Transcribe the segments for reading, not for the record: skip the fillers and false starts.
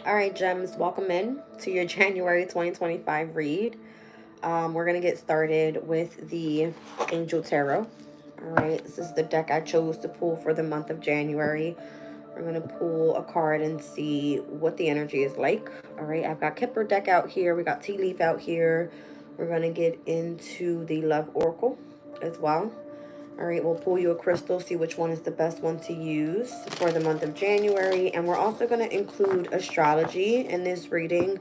All right, gems, welcome in to your January 2025 read. We're going to get started with the Angel Tarot. All right, this is the deck I chose to pull for the month of January. We're going to pull a card and see what the energy is like. All right, I've got Kipper deck out here. We got Tea Leaf out here. We're going to get into the Love Oracle as well. All right, we'll pull you a crystal, see which one is the best one to use for the month of January. And we're also going to include astrology in this reading.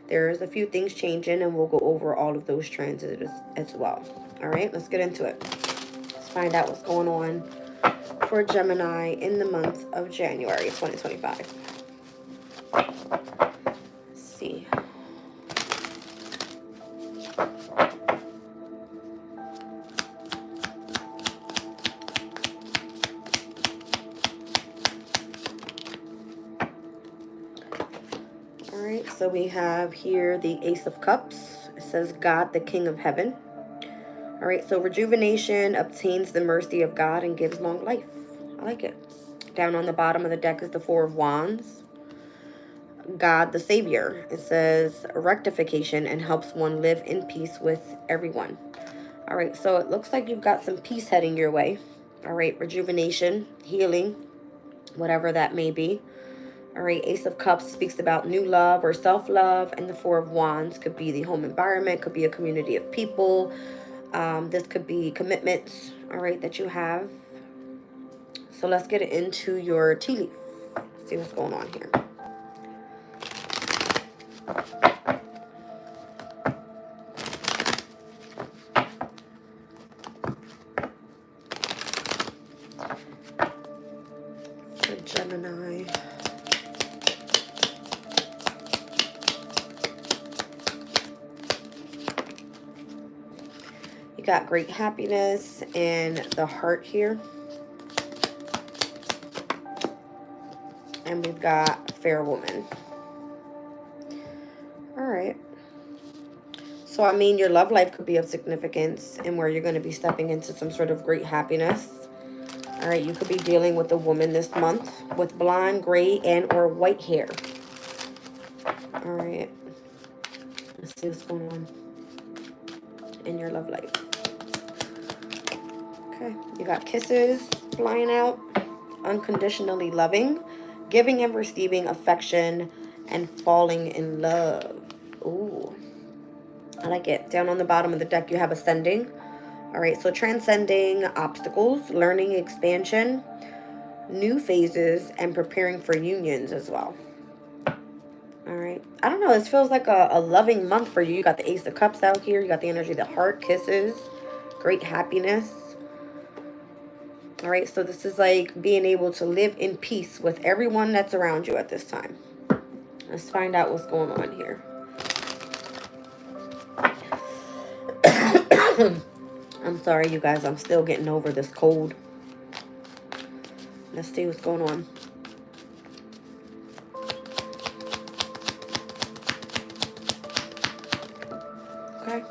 There's a few things changing, and we'll go over all of those transits as well. All right, let's get into it. Let's find out what's going on for Gemini in the month of January 2025. Let's see. So we have here the Ace of Cups. It says God, the King of Heaven. All right, so rejuvenation obtains the mercy of God and gives long life. I like it. Down on the bottom of the deck is the Four of Wands. God, the Savior. It says rectification and helps one live in peace with everyone. All right, so it looks like you've got some peace heading your way. All right, rejuvenation, healing, whatever that may be. All right, Ace of Cups speaks about new love or self-love, and the Four of Wands could be the home environment, could be a community of people. This could be commitments, all right, that you have. So let's get into your tea leaf. See what's going on here. For Gemini. Got great happiness and the heart here. And we've got fair woman. All right. So, I mean, your love life could be of significance and where you're going to be stepping into some sort of great happiness. All right. You could be dealing with a woman this month with blonde, gray, and or white hair. All right. Let's see what's going on in your love life. Okay, you got kisses flying out, unconditionally loving, giving and receiving affection, and falling in love. Ooh, I like it. Down on the bottom of the deck, you have ascending. All right, so transcending obstacles, learning expansion, new phases, and preparing for unions as well. All right, I don't know. This feels like a loving month for you. You got the Ace of Cups out here. You got the energy of the heart, kisses, great happiness. All right, so this is like being able to live in peace with everyone that's around you at this time. Let's find out what's going on here. I'm sorry, you guys. I'm still getting over this cold. Let's see what's going on. Okay.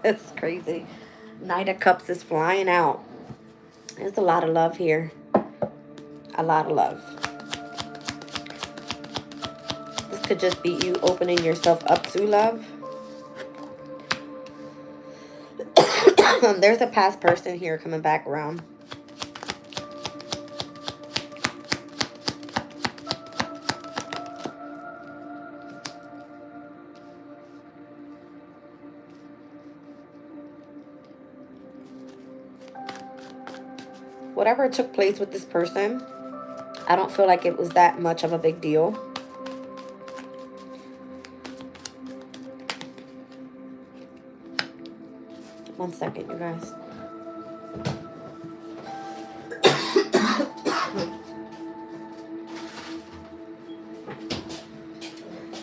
That's crazy. Knight of Cups is flying out. There's a lot of love here. A lot of love. This could just be you opening yourself up to love. There's a past person here coming back around. Whatever took place with this person, I don't feel like it was that much of a big deal. One second, you guys.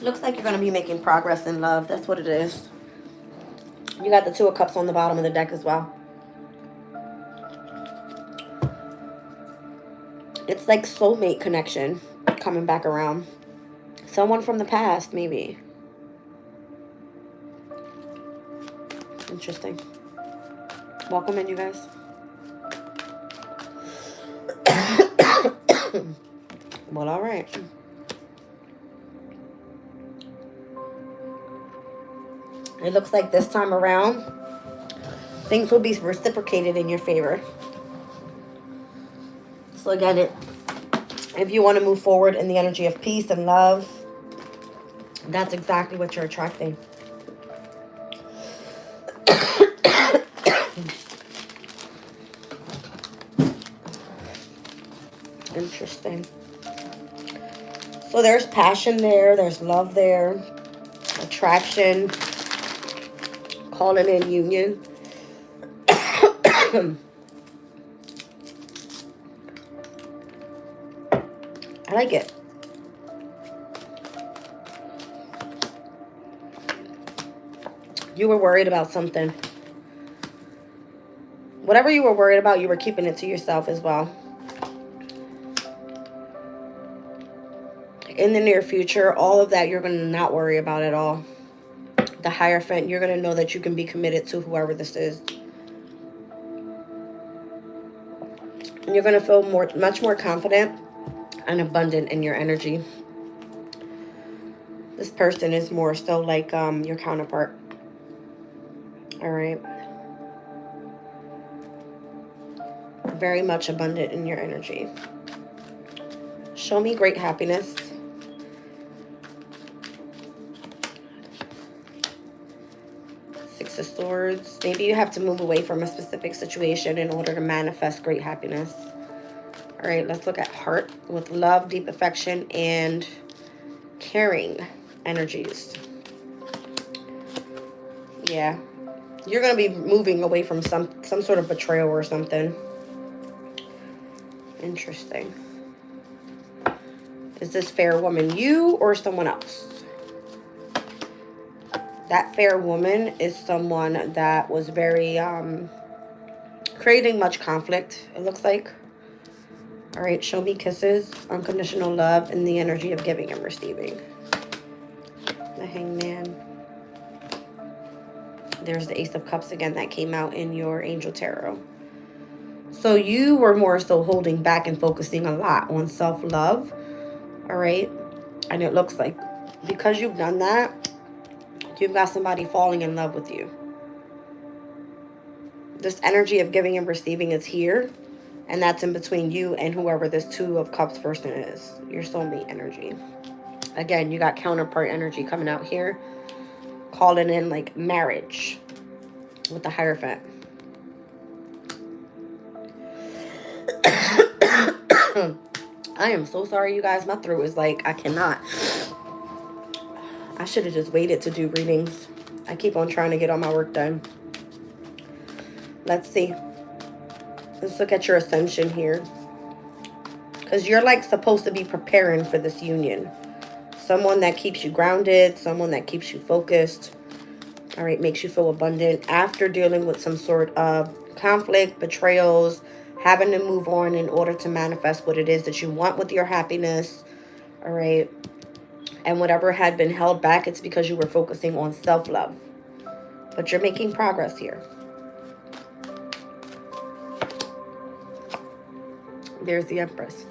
Looks like you're going to be making progress in love. That's what it is. You got the Two of Cups on the bottom of the deck as well. It's like soulmate connection coming back around. Someone from the past, maybe. Interesting. Welcome in, you guys. Well, all right. It looks like this time around, things will be reciprocated in your favor. So again, if you want to move forward in the energy of peace and love, that's exactly what you're attracting. Interesting. So there's passion there. There's love there. Attraction. Calling in union. I like it. You were worried about something. Whatever you were worried about, you were keeping it to yourself as well. In the near future, all of that you're going to not worry about at all. The Hierophant, you're going to know that you can be committed to whoever this is. And you're going to feel much more confident and abundant in your energy. This person is more so like your counterpart. All right. Very much abundant in your energy. Show me great happiness. Six of Swords. Maybe you have to move away from a specific situation in order to manifest great happiness. All right, let's look at heart with love, deep affection, and caring energies. Yeah. You're going to be moving away from some sort of betrayal or something. Interesting. Is this fair woman you or someone else? That fair woman is someone that was very creating much conflict, it looks like. All right, show me kisses, unconditional love, and the energy of giving and receiving. The Hangman. There's the Ace of Cups again that came out in your Angel Tarot. So you were more so holding back and focusing a lot on self-love. All right. And it looks like because you've done that, you've got somebody falling in love with you. This energy of giving and receiving is here. And that's in between you and whoever this Two of Cups person is. Your soulmate energy. Again, you got counterpart energy coming out here. Calling in like marriage with the Hierophant. I am so sorry, you guys. My throat is like, I cannot. I should have just waited to do readings. I keep on trying to get all my work done. Let's see. Let's look at your ascension here. Because you're like supposed to be preparing for this union. Someone that keeps you grounded. Someone that keeps you focused. All right, makes you feel abundant. After dealing with some sort of conflict, betrayals, having to move on in order to manifest what it is that you want with your happiness. All right. And whatever had been held back, it's because you were focusing on self-love. But you're making progress here. There's the Empress.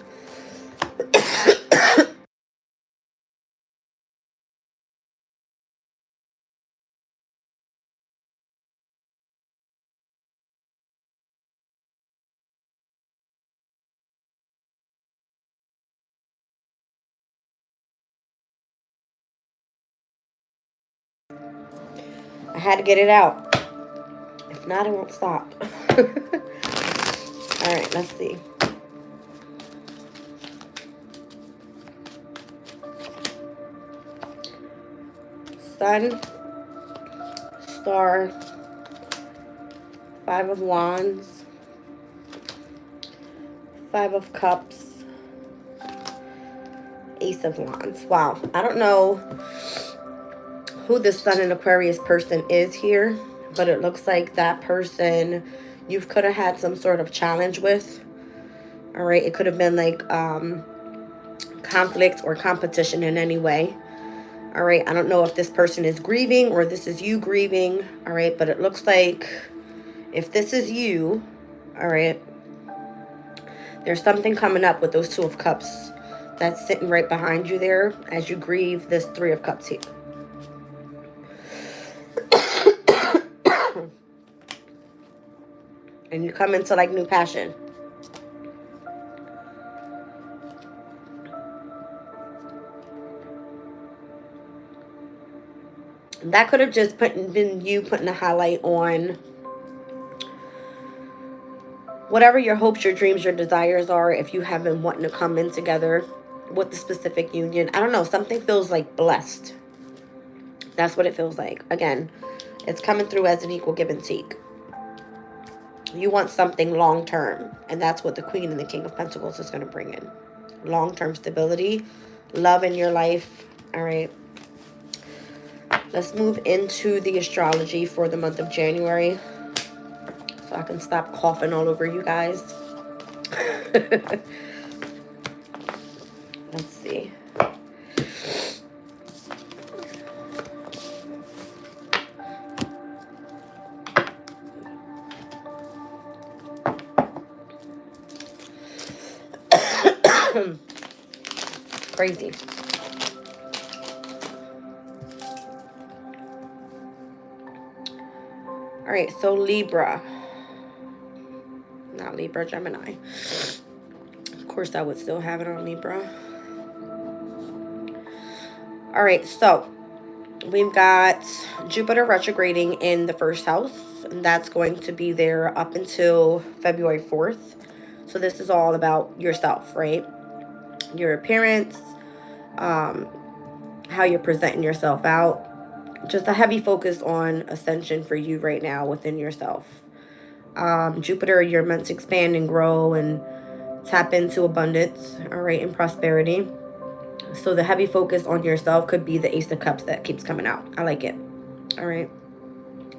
I had to get it out. If not, it won't stop. All right, let's see. Sun, Star, Five of Wands, Five of Cups, Ace of Wands. Wow, I don't know who this Sun in Aquarius person is here, but it looks like that person you could have had some sort of challenge with. All right, it could have been like conflict or competition in any way. All right, I don't know if this person is grieving or this is you grieving. All right, but it looks like if this is you, all right, there's something coming up with those Two of Cups that's sitting right behind you there as you grieve this Three of Cups here. And you come into like new passion. That could have just been you putting a highlight on whatever your hopes, your dreams, your desires are. If you have been wanting to come in together with the specific union, I don't know, something feels like blessed. That's what it feels like. Again, it's coming through as an equal give and take. You want something long term, and that's what the Queen and the King of Pentacles is going to bring in. Long term stability, love in your life. All right. Let's move into the astrology for the month of January so I can stop coughing all over you guys. Let's see. Crazy. All right, so Libra. Not Libra, Gemini. Of course, I would still have it on Libra. All right, so we've got Jupiter retrograding in the first house, and that's going to be there up until February 4th. So this is all about yourself, right? Your appearance, how you're presenting yourself out. Just a heavy focus on ascension for you right now within yourself. Jupiter, you're meant to expand and grow and tap into abundance, all right, and prosperity. So the heavy focus on yourself could be the Ace of Cups that keeps coming out. I like it. All right.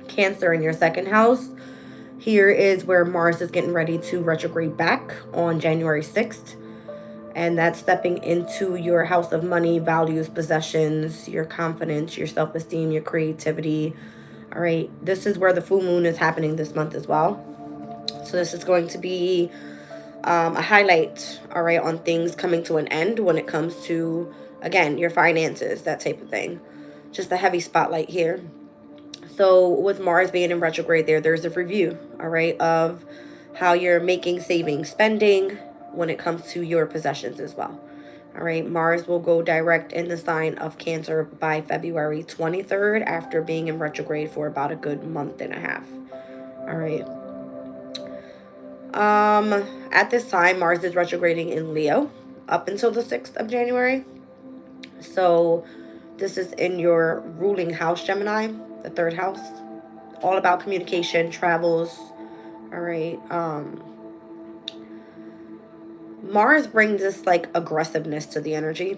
Cancer in your second house. Here is where Mars is getting ready to retrograde back on January 6th. And that's stepping into your house of money, values, possessions, your confidence, your self-esteem, your creativity. All right. This is where the full moon is happening this month as well. So this is going to be a highlight, all right, on things coming to an end when it comes to, again, your finances, that type of thing. Just a heavy spotlight here. So with Mars being in retrograde there's a review, all right, of how you're making, saving, spending when it comes to your possessions as well. All right, Mars will go direct in the sign of Cancer by February 23rd after being in retrograde for about a good month and a half. All right. At this time, Mars is retrograding in Leo up until the 6th of January. So this is in your ruling house, Gemini, the third house. All about communication, travels. All right. Mars brings this like aggressiveness to the energy.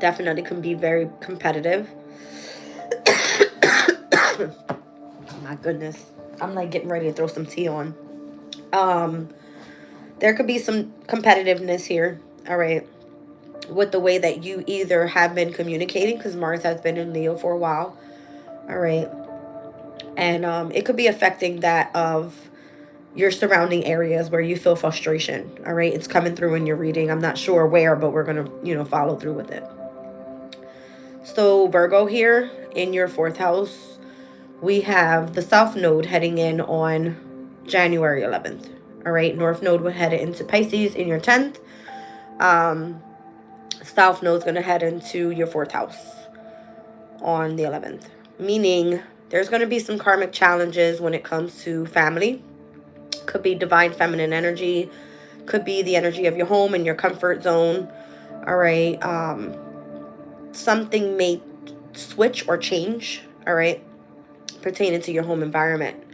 Definitely can be very competitive. My goodness. I'm like getting ready to throw some tea on. There could be some competitiveness here, all right, with the way that you either have been communicating, because Mars has been in Leo for a while, all right, and it could be affecting that of your surrounding areas where you feel frustration, all right. It's coming through in your reading. I'm not sure where, but we're gonna, follow through with it. So Virgo, here in your fourth house, we have the South Node heading in on January 11th. All right, North Node would head into Pisces in your 10th. South Node is going to head into your 4th house on the 11th. Meaning there's going to be some karmic challenges when it comes to family. Could be divine feminine energy. Could be the energy of your home and your comfort zone. All right. Something may switch or change. All right. Pertaining to your home environment.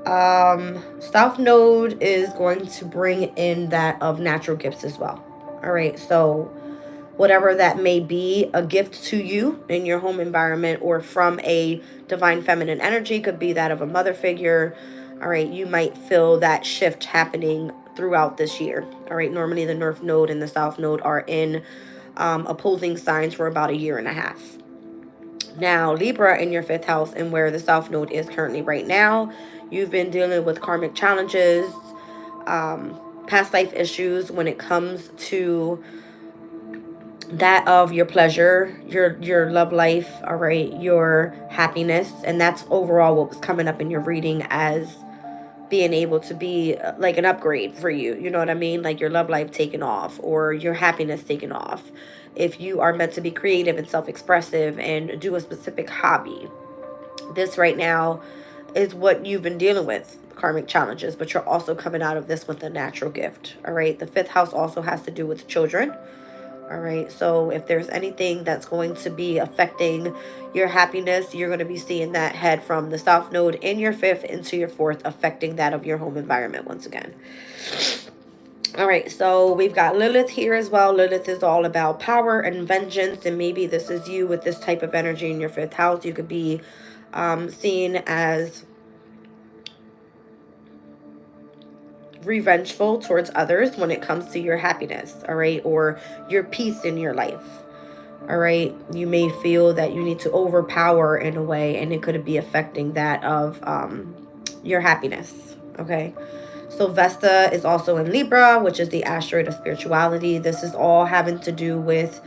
South Node is going to bring in that of natural gifts as well. All right, so whatever that may be, a gift to you in your home environment or from a divine feminine energy, could be that of a mother figure. All right, you might feel that shift happening throughout this year. All right, normally the North Node and the South Node are in opposing signs for about a year and a half. Now, Libra in your 5th house and where the South Node is currently right now, you've been dealing with karmic challenges, past life issues when it comes to that of your pleasure, your love life, all right, your happiness. And that's overall what was coming up in your reading as being able to be like an upgrade for you. You know what I mean? Like your love life taking off or your happiness taking off. If you are meant to be creative and self-expressive and do a specific hobby, this right now is what you've been dealing with, karmic challenges, but you're also coming out of this with a natural gift. All right. The fifth house also has to do with children. All right. So if there's anything that's going to be affecting your happiness, you're going to be seeing that head from the south node in your fifth into your fourth, affecting that of your home environment once again. All right, so we've got Lilith here as well. Lilith is all about power and vengeance, and maybe this is you with this type of energy in your fifth house. You could be seen as revengeful towards others when it comes to your happiness, all right, or your peace in your life. All right, you may feel that you need to overpower in a way, and it could be affecting that of your happiness. Okay. So Vesta is also in Libra, which is the asteroid of spirituality. This is all having to do with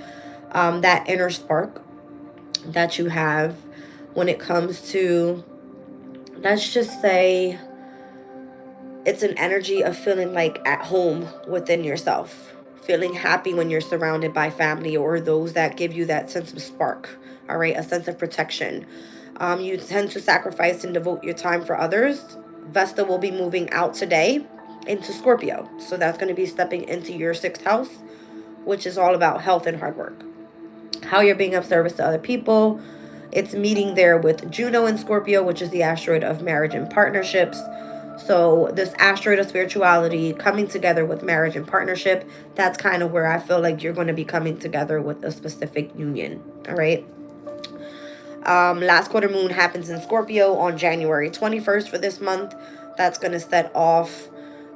that inner spark that you have when it comes to, let's just say, it's an energy of feeling like at home within yourself, feeling happy when you're surrounded by family or those that give you that sense of spark, all right, a sense of protection. You tend to sacrifice and devote your time for others. Vesta will be moving out today into Scorpio. So that's going to be stepping into your sixth house, which is all about health and hard work. How you're being of service to other people. It's meeting there with Juno in Scorpio, which is the asteroid of marriage and partnerships. So this asteroid of spirituality coming together with marriage and partnership, that's kind of where I feel like you're going to be coming together with a specific union. All right. Last quarter moon happens in Scorpio on January 21st for this month. That's going to set off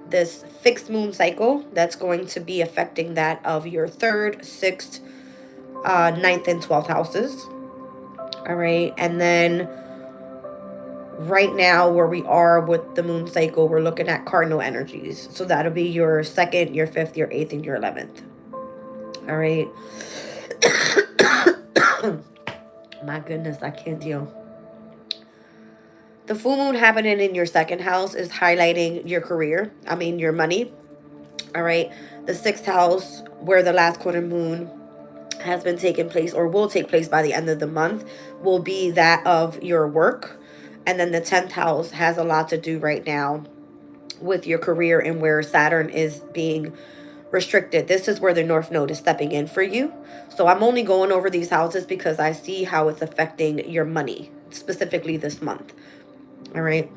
this fixed moon cycle that's going to be affecting that of your third, sixth, ninth, and 12th houses. All right. And then right now where we are with the moon cycle, we're looking at cardinal energies. So that'll be your second, your fifth, your eighth, and your 11th. All right. My goodness, I can't deal. The full moon happening in your second house is highlighting your career. Your money. All right. The sixth house, where the last quarter moon has been taking place or will take place by the end of the month, will be that of your work. And then the 10th house has a lot to do right now with your career and where Saturn is being restricted. This is where the North Node is stepping in for you. So I'm only going over these houses because I see how it's affecting your money, specifically this month. All right.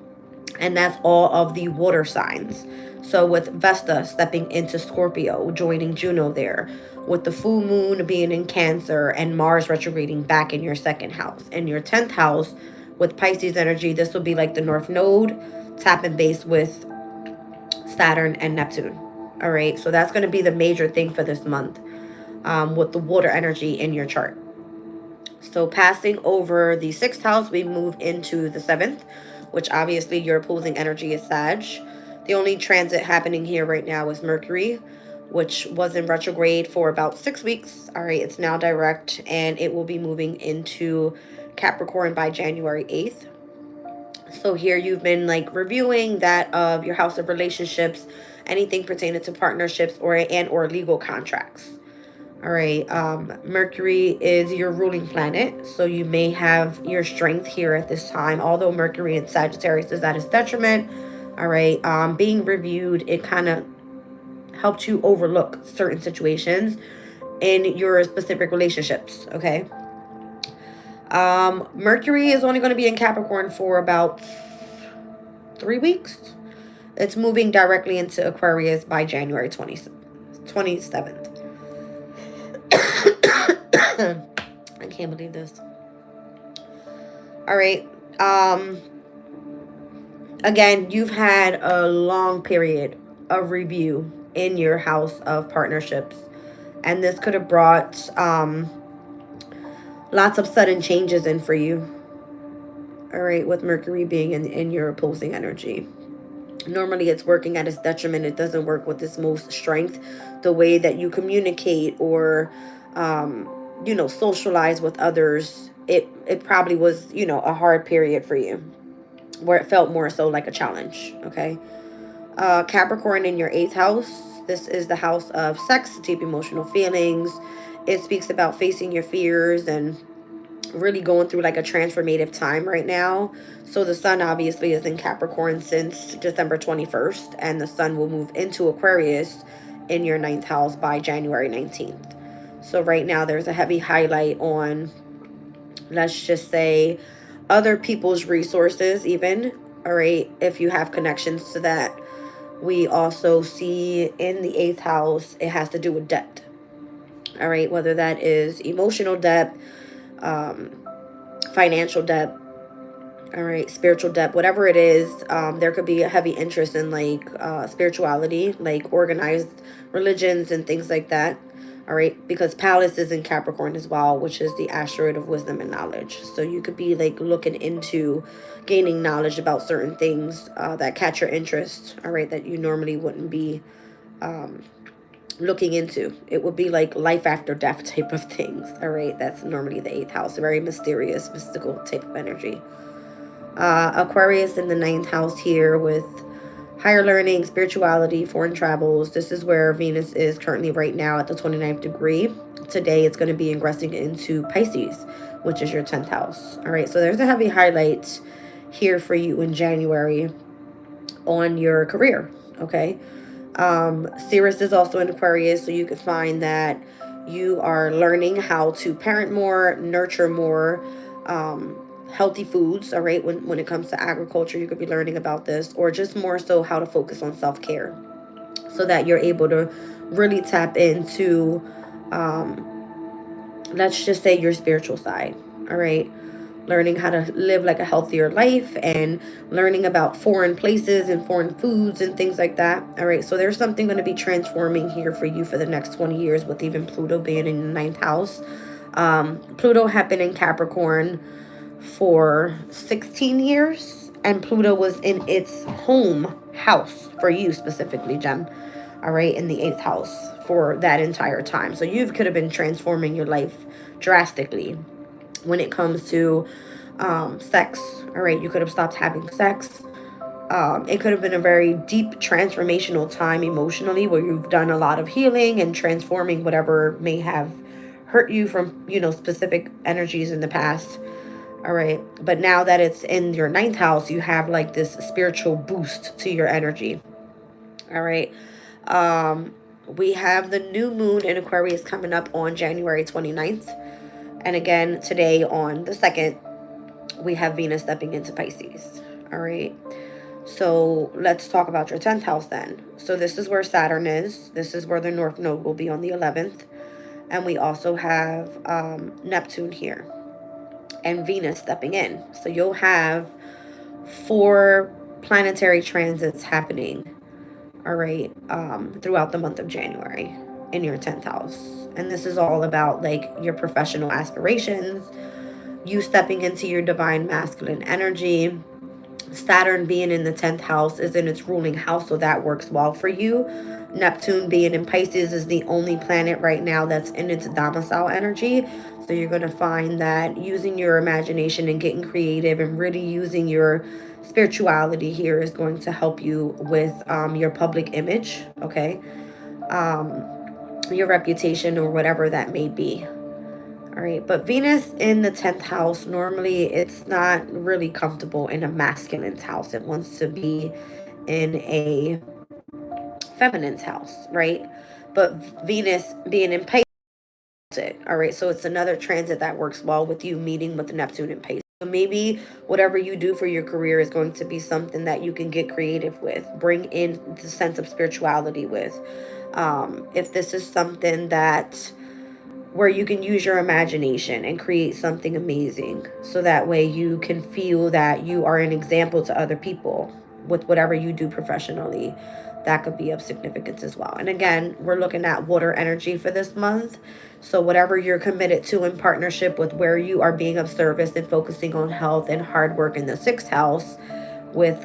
And that's all of the water signs. So with Vesta stepping into Scorpio, joining Juno there, with the full moon being in Cancer and Mars retrograding back in your second house. And your 10th house with Pisces energy, this will be like the North Node, tapping base with Saturn and Neptune. All right, so that's going to be the major thing for this month with the water energy in your chart. So passing over the 6th house, we move into the 7th, which obviously your opposing energy is Sag. The only transit happening here right now is Mercury, which was in retrograde for about 6 weeks. All right, it's now direct, and it will be moving into Capricorn by January 8th. So here you've been like reviewing that of your house of relationships, anything pertaining to partnerships or legal contracts. All right. Mercury is your ruling planet, so you may have your strength here at this time. Although Mercury in Sagittarius is at its detriment. All right. Being reviewed, it kind of helped you overlook certain situations in your specific relationships. Okay. Mercury is only going to be in Capricorn for about 3 weeks. It's moving directly into Aquarius by January 27th. I can't believe this. All right. Again, you've had a long period of review in your house of partnerships, and this could have brought lots of sudden changes in for you. All right, with Mercury being in your opposing energy. Normally it's working at its detriment. It doesn't work with its most strength. The way that you communicate or socialize with others, it probably was a hard period for you. where it felt more so like a challenge. Okay. Capricorn in your 8th house. This is the house of sex, deep emotional feelings. It speaks about facing your fears and really going through like a transformative time right now. So the sun obviously is in Capricorn since December 21st, and the sun will move into Aquarius in your 9th house by January 19th. So right now there's a heavy highlight on, let's just say, other people's resources even. All right, if you have connections to that. We also see in the 8th house, it has to do with debt. All right, whether that is emotional debt, um, financial debt, all right, spiritual debt, whatever it is. There could be a heavy interest in like spirituality, like organized religions and things like that. All right, because Palace is in Capricorn as well, which is the asteroid of wisdom and knowledge. So you could be like looking into gaining knowledge about certain things that catch your interest. All right, that you normally wouldn't be um, looking into. It would be like life after death type of things. All right, that's normally the 8th house, a very mysterious, mystical type of energy. Aquarius in the 9th house here with higher learning, spirituality, foreign travels. This is where Venus is currently right now at the 29th degree. Today it's going to be ingressing into Pisces, which is your 10th house. All right, so there's a heavy highlight here for you in January on your career. Okay. Sirius is also in Aquarius, so you could find that you are learning how to parent more, nurture more, healthy foods. All right, when it comes to agriculture, you could be learning about this, or just more so how to focus on self-care, so that you're able to really tap into, let's just say, your spiritual side. All right, learning how to live like a healthier life and learning about foreign places and foreign foods and things like that. All right, so there's something going to be transforming here for you for the next 20 years with even Pluto being in the 9th house. Pluto had been in Capricorn for 16 years, and Pluto was in its home house for you specifically, Gem. All right, in the 8th house for that entire time. So you could have been transforming your life drastically when it comes to sex. All right, you could have stopped having sex. It could have been a very deep transformational time emotionally, where you've done a lot of healing and transforming whatever may have hurt you from, specific energies in the past. All right, but now that it's in your 9th house, you have like this spiritual boost to your energy. All right. We have the new moon in Aquarius coming up on January 29th. And again, today on the 2nd, we have Venus stepping into Pisces. All right. So let's talk about your 10th house then. So this is where Saturn is. This is where the North Node will be on the 11th. And we also have Neptune here and Venus stepping in. So you'll have 4 planetary transits happening, all right, throughout the month of January in your 10th house. And this is all about like your professional aspirations, you stepping into your divine masculine energy. Saturn being in the 10th house is in its ruling house, so that works well for you. Neptune being in Pisces is the only planet right now that's in its domicile energy. So you're going to find that using your imagination and getting creative and really using your spirituality here is going to help you with your public image, okay? Your reputation or whatever that may be. All right, but Venus in the 10th house, normally it's not really comfortable in a masculine's house. It wants to be in a feminine's house, right? But Venus being in Pisces, all right, so it's another transit that works well with you meeting with Neptune in Pisces. So maybe whatever you do for your career is going to be something that you can get creative with, bring in the sense of spirituality with. If this is something that where you can use your imagination and create something amazing, so that way you can feel that you are an example to other people with whatever you do professionally, that could be of significance as well. And again, we're looking at water energy for this month. So whatever you're committed to in partnership with, where you are being of service and focusing on health and hard work in the 6th house with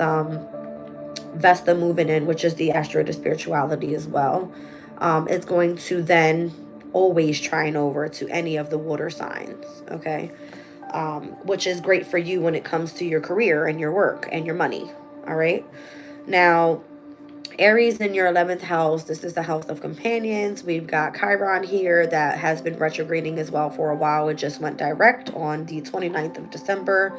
Vesta moving in, which is the asteroid of spirituality as well, it's going to then always trine over to any of the water signs, okay? which is great for you when it comes to your career and your work and your money. All right. Now, Aries in your 11th house, this is the house of companions. We've got Chiron here that has been retrograding as well for a while. It just went direct on the 29th of December.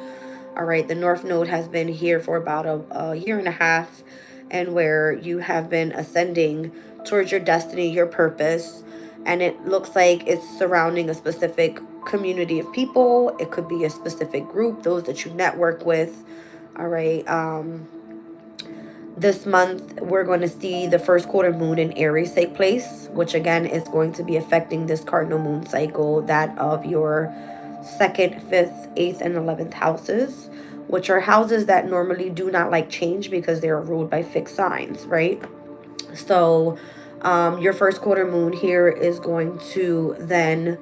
All right, the North Node has been here for about a year and a half, and where you have been ascending towards your destiny, your purpose, and it looks like it's surrounding a specific community of people. It could be a specific group, those that you network with. All right. This month, we're going to see the first quarter moon in Aries take place, which again is going to be affecting this cardinal moon cycle, that of your 2nd, 5th, 8th, and 11th houses, which are houses that normally do not like change because they are ruled by fixed signs, right? So your first quarter moon here is going to then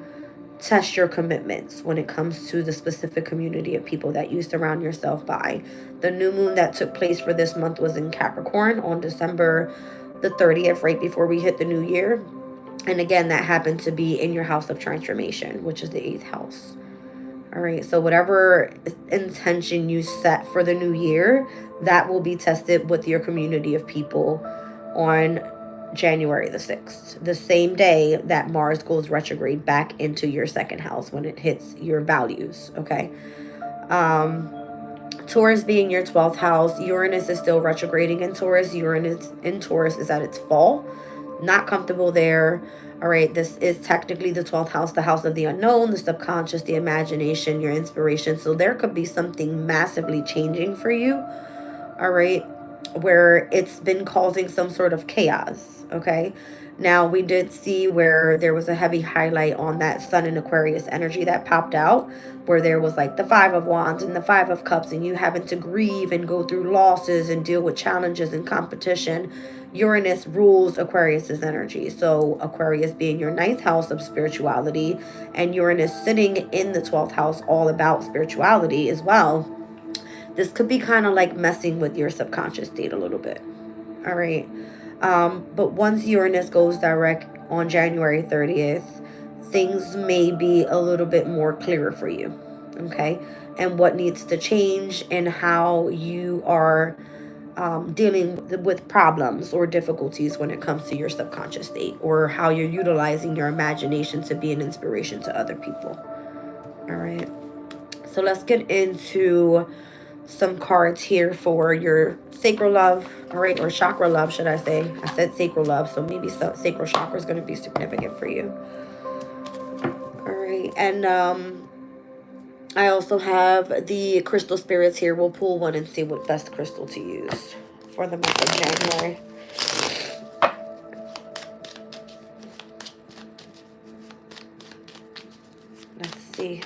test your commitments when it comes to the specific community of people that you surround yourself by. The new moon that took place for this month was in Capricorn on December the 30th, right before we hit the new year. And again, that happened to be in your house of transformation, which is the 8th house. All right, so whatever intention you set for the new year, that will be tested with your community of people on January the 6th, the same day that Mars goes retrograde back into your 2nd house when it hits your values, okay? Taurus being your 12th house, Uranus is still retrograding in Taurus. Uranus in Taurus is at its fall. Not comfortable there. All right, this is technically the 12th house, the house of the unknown, the subconscious, the imagination, your inspiration. So there could be something massively changing for you, all right, where it's been causing some sort of chaos, okay? Now, we did see where there was a heavy highlight on that Sun and Aquarius energy that popped out, where there was like the 5 of Wands and the 5 of Cups, and you having to grieve and go through losses and deal with challenges and competition. Uranus rules Aquarius's energy. So Aquarius being your 9th house of spirituality, and Uranus sitting in the 12th house, all about spirituality as well. This could be kind of like messing with your subconscious state a little bit. All right. But once Uranus goes direct on January 30th, things may be a little bit more clearer for you. Okay. And what needs to change and how you are dealing with problems or difficulties when it comes to your subconscious state, or how you're utilizing your imagination to be an inspiration to other people. All right. So let's get into some cards here for your sacral love, all right, or chakra love, should I say. I said sacral love, so maybe sacral chakra is going to be significant for you. All right, and I also have the crystal spirits here. We'll pull one and see what best crystal to use for the month of January. Let's see.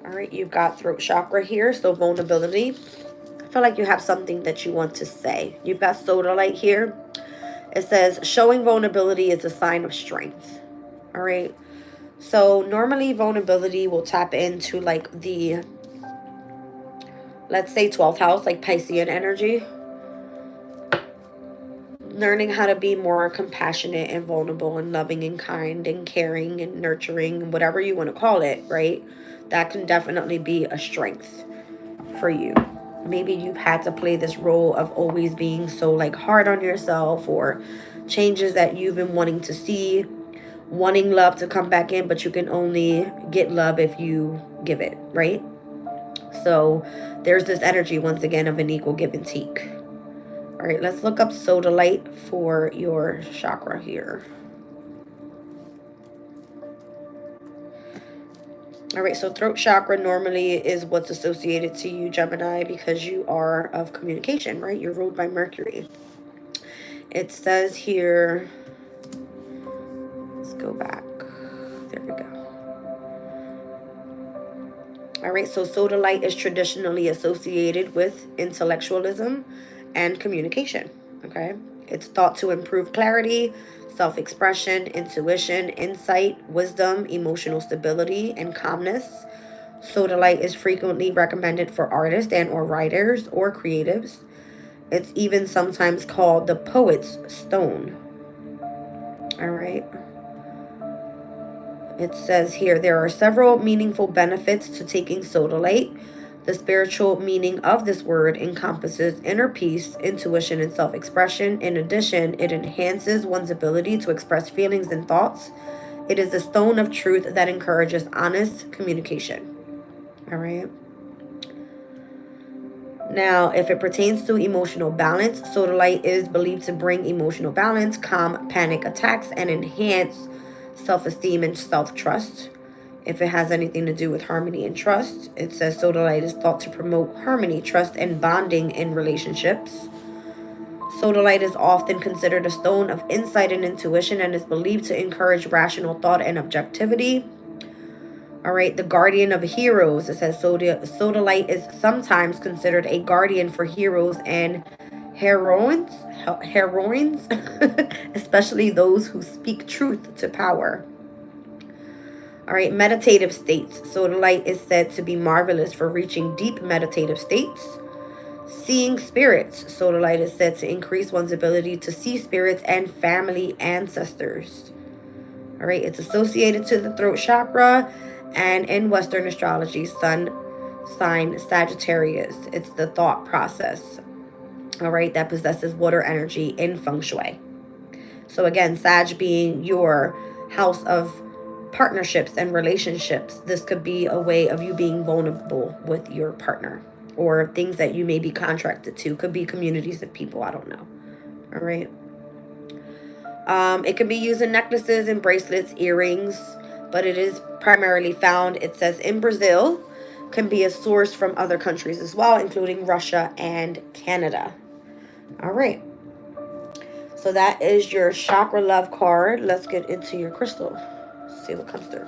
All right, you've got throat chakra here, so vulnerability. I feel like you have something that you want to say. You've got sodalite here. It says, showing vulnerability is a sign of strength. All right. So normally vulnerability will tap into like the, let's say 12th house, like Piscean energy. Learning how to be more compassionate and vulnerable and loving and kind and caring and nurturing, whatever you want to call it, right? That can definitely be a strength for you. Maybe you've had to play this role of always being so like hard on yourself, or changes that you've been wanting to see, wanting love to come back in, but you can only get love if you give it, right? So there's this energy once again of an equal give and take. All right, let's look up sodalite for your chakra here. All right, so throat chakra normally is what's associated to you, Gemini, because you are of communication, right? You're ruled by Mercury. It says here, let's go back. There we go. All right, so sodalite is traditionally associated with intellectualism and communication, okay? It's thought to improve clarity, self-expression, intuition, insight, wisdom, emotional stability, and calmness. Sodalite is frequently recommended for artists and or writers or creatives. It's even sometimes called the poet's stone. All right. It says here, there are several meaningful benefits to taking sodalite. The spiritual meaning of this word encompasses inner peace, intuition, and self-expression. In addition, it enhances one's ability to express feelings and thoughts. It is a stone of truth that encourages honest communication. All right. Now, if it pertains to emotional balance, sodalite is believed to bring emotional balance, calm panic attacks, and enhance self-esteem and self-trust. If it has anything to do with harmony and trust, it says sodalite is thought to promote harmony, trust, and bonding in relationships. Sodalite is often considered a stone of insight and intuition and is believed to encourage rational thought and objectivity. All right, the guardian of heroes. It says sodalite is sometimes considered a guardian for heroes and heroines, especially those who speak truth to power. All right, meditative states. Sodalite is said to be marvelous for reaching deep meditative states. Seeing spirits. Sodalite is said to increase one's ability to see spirits and family ancestors. All right, it's associated to the throat chakra, and in Western astrology, sun sign Sagittarius. It's the thought process, all right, that possesses water energy in feng shui. So again, Sag being your house of partnerships and relationships. This could be a way of you being vulnerable with your partner, or things that you may be contracted to. Could be communities of people, I don't know. All right. It can be used in necklaces and bracelets, earrings, but it is primarily found, it says, in Brazil. Can be a source from other countries as well, including Russia and Canada. All right. So that is your chakra love card. Let's get into your crystal. See what comes through.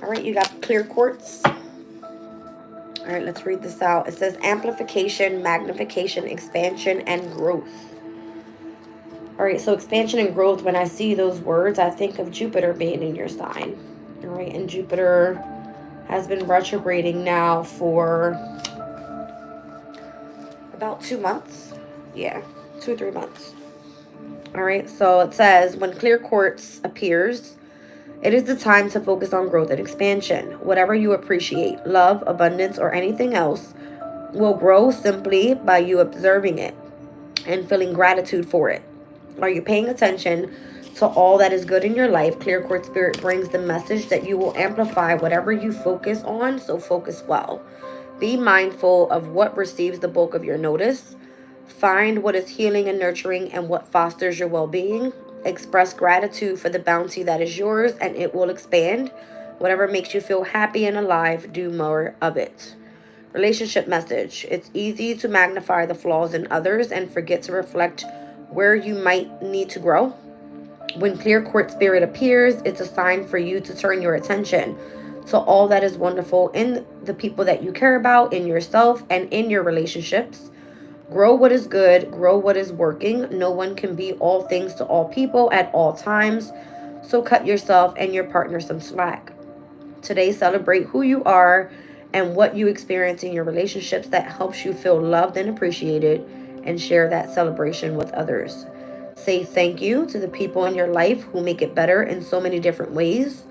All right, you got clear quartz. All right, let's read this out. It says amplification, magnification, expansion, and growth. All right, so expansion and growth, when I see those words, I think of Jupiter being in your sign. All right, and Jupiter has been retrograding now for about 2 months. Yeah, 2 or 3 months. All right, so it says when clear quartz appears, it is the time to focus on growth and expansion. Whatever you appreciate, love, abundance, or anything else, will grow simply by you observing it and feeling gratitude for it. Are you paying attention to all that is good in your life? Clear quartz spirit brings the message that you will amplify whatever you focus on, so focus well. Be mindful of what receives the bulk of your notice. Find what is healing and nurturing and what fosters your well-being. Express gratitude for the bounty that is yours, and it will expand. Whatever makes you feel happy and alive, do more of it. Relationship message. It's easy to magnify the flaws in others and forget to reflect where you might need to grow. When clear quartz spirit appears, it's a sign for you to turn your attention to all that is wonderful in the people that you care about, in yourself, and in your relationships. Grow what is good, grow what is working. No one can be all things to all people at all times, so cut yourself and your partner some slack. Today, celebrate who you are and what you experience in your relationships that helps you feel loved and appreciated, and share that celebration with others. Say thank you to the people in your life who make it better in so many different ways.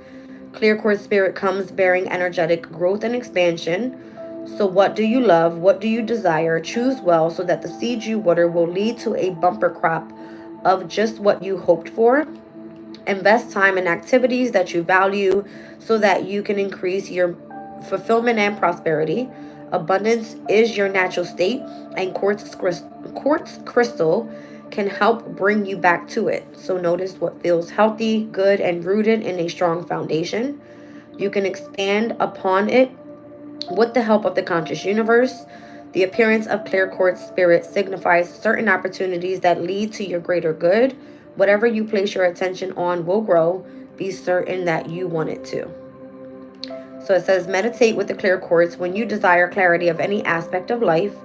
Clear quartz spirit comes bearing energetic growth and expansion. So what do you love? What do you desire? Choose well so that the seeds you water will lead to a bumper crop of just what you hoped for. Invest time in activities that you value so that you can increase your fulfillment and prosperity. Abundance is your natural state, and quartz crystal can help bring you back to it. So notice what feels healthy, good, and rooted in a strong foundation. You can expand upon it with the help of the conscious universe. The appearance of clear quartz spirit signifies certain opportunities that lead to your greater good. Whatever you place your attention on will grow. be certain that you want it to. So it says, meditate with the clear quartz when you desire clarity of any aspect of life.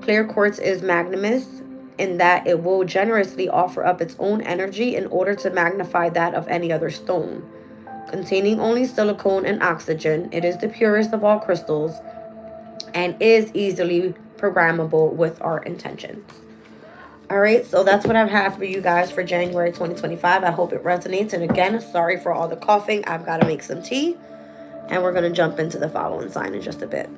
Clear quartz is magnanimous in that it will generously offer up its own energy in order to magnify that of any other stone. Containing only silicone and oxygen, it is the purest of all crystals and is easily programmable with our intentions. All right, so that's what I've had for you guys for January 2025. I hope it resonates. And again, sorry for all the coughing. I've got to make some tea. And we're going to jump into the following sign in just a bit.